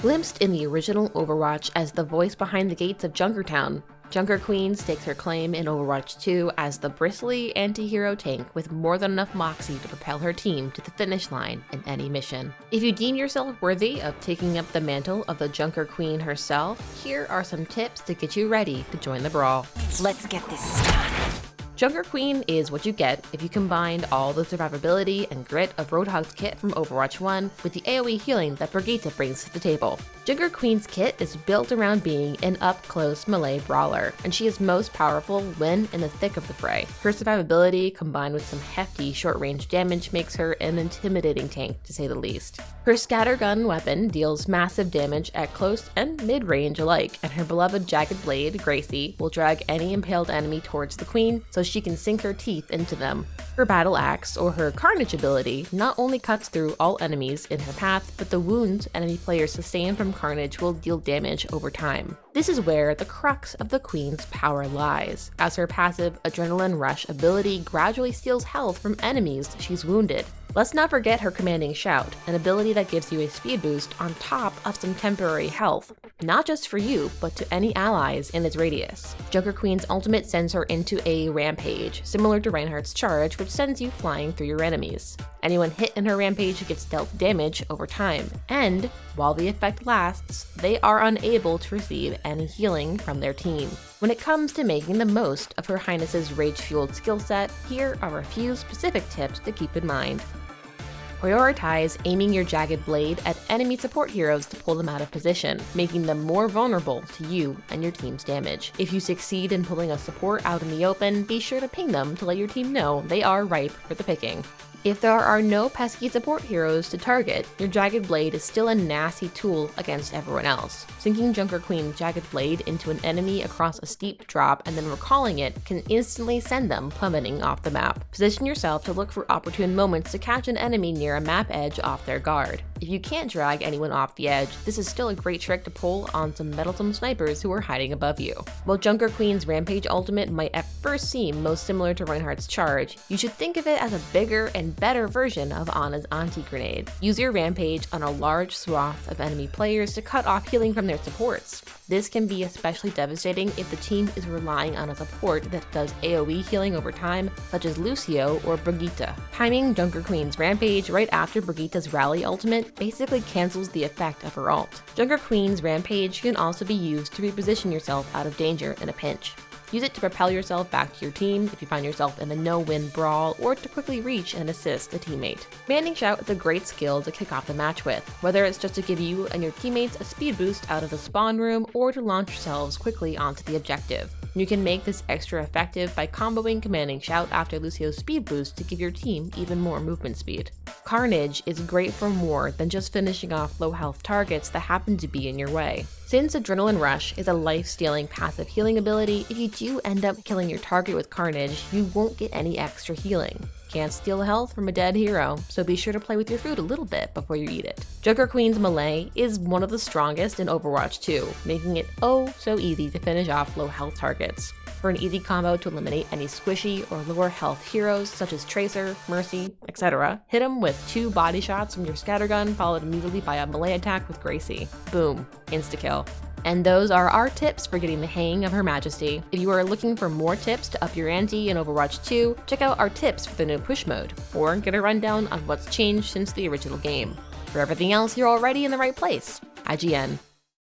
Glimpsed in the original Overwatch as the voice behind the gates of Junkertown, Junker Queen stakes her claim in Overwatch 2 as the bristly anti-hero tank with more than enough moxie to propel her team to the finish line in any mission. If you deem yourself worthy of taking up the mantle of the Junker Queen herself, here are some tips to get you ready to join the brawl. Let's get this started. Junker Queen is what you get if you combined all the survivability and grit of Roadhog's kit from Overwatch 1 with the AoE healing that Brigitte brings to the table. Junker Queen's kit is built around being an up-close melee brawler, and she is most powerful when in the thick of the fray. Her survivability combined with some hefty short-range damage makes her an intimidating tank, to say the least. Her scattergun weapon deals massive damage at close and mid-range alike, and her beloved jagged blade, Gracie, will drag any impaled enemy towards the Queen so she can sink her teeth into them. Her battle axe, or her carnage ability, not only cuts through all enemies in her path, but the wounds enemy players sustain from carnage will deal damage over time. This is where the crux of the Queen's power lies, as her passive Adrenaline Rush ability gradually steals health from enemies she's wounded. Let's not forget her commanding shout, an ability that gives you a speed boost on top of some temporary health, not just for you, but to any allies in its radius. Junker Queen's ultimate sends her into a Rampage, similar to Reinhardt's charge, which sends you flying through your enemies. Anyone hit in her Rampage gets dealt damage over time, and while the effect lasts, they are unable to receive any healing from their team. When it comes to making the most of Her Highness's rage-fueled skill set, here are a few specific tips to keep in mind. Prioritize aiming your jagged blade at enemy support heroes to pull them out of position, making them more vulnerable to you and your team's damage. If you succeed in pulling a support out in the open, be sure to ping them to let your team know they are ripe for the picking. If there are no pesky support heroes to target, your Jagged Blade is still a nasty tool against everyone else. Sinking Junker Queen's Jagged Blade into an enemy across a steep drop and then recalling it can instantly send them plummeting off the map. Position yourself to look for opportune moments to catch an enemy near a map edge off their guard. If you can't drag anyone off the edge, this is still a great trick to pull on some meddlesome snipers who are hiding above you. While Junker Queen's Rampage ultimate might at first seem most similar to Reinhardt's charge, you should think of it as a bigger and better version of Ana's anti-grenade. Use your Rampage on a large swath of enemy players to cut off healing from their supports. This can be especially devastating if the team is relying on a support that does AoE healing over time, such as Lucio or Brigitte. Timing Junker Queen's Rampage right after Brigitte's Rally ultimate basically cancels the effect of her ult. Junker Queen's Rampage can also be used to reposition yourself out of danger in a pinch. Use it to propel yourself back to your team if you find yourself in a no-win brawl, or to quickly reach and assist a teammate. Commanding Shout is a great skill to kick off the match with, whether it's just to give you and your teammates a speed boost out of the spawn room or to launch yourselves quickly onto the objective. You can make this extra effective by comboing Commanding Shout after Lucio's speed boost to give your team even more movement speed. Carnage is great for more than just finishing off low health targets that happen to be in your way. Since Adrenaline Rush is a life-stealing passive healing ability, if you do end up killing your target with Carnage, you won't get any extra healing. Can't steal health from a dead hero, so be sure to play with your food a little bit before you eat it. Junker Queen's Melee is one of the strongest in Overwatch 2, making it oh so easy to finish off low health targets. For an easy combo to eliminate any squishy or lower health heroes such as Tracer, Mercy, etc., hit them with 2 body shots from your scattergun followed immediately by a melee attack with Gracie. Boom, insta-kill. And those are our tips for getting the hang of Her Majesty. If you are looking for more tips to up your ante in Overwatch 2, check out our tips for the new push mode, or get a rundown on what's changed since the original game. For everything else, you're already in the right place. IGN.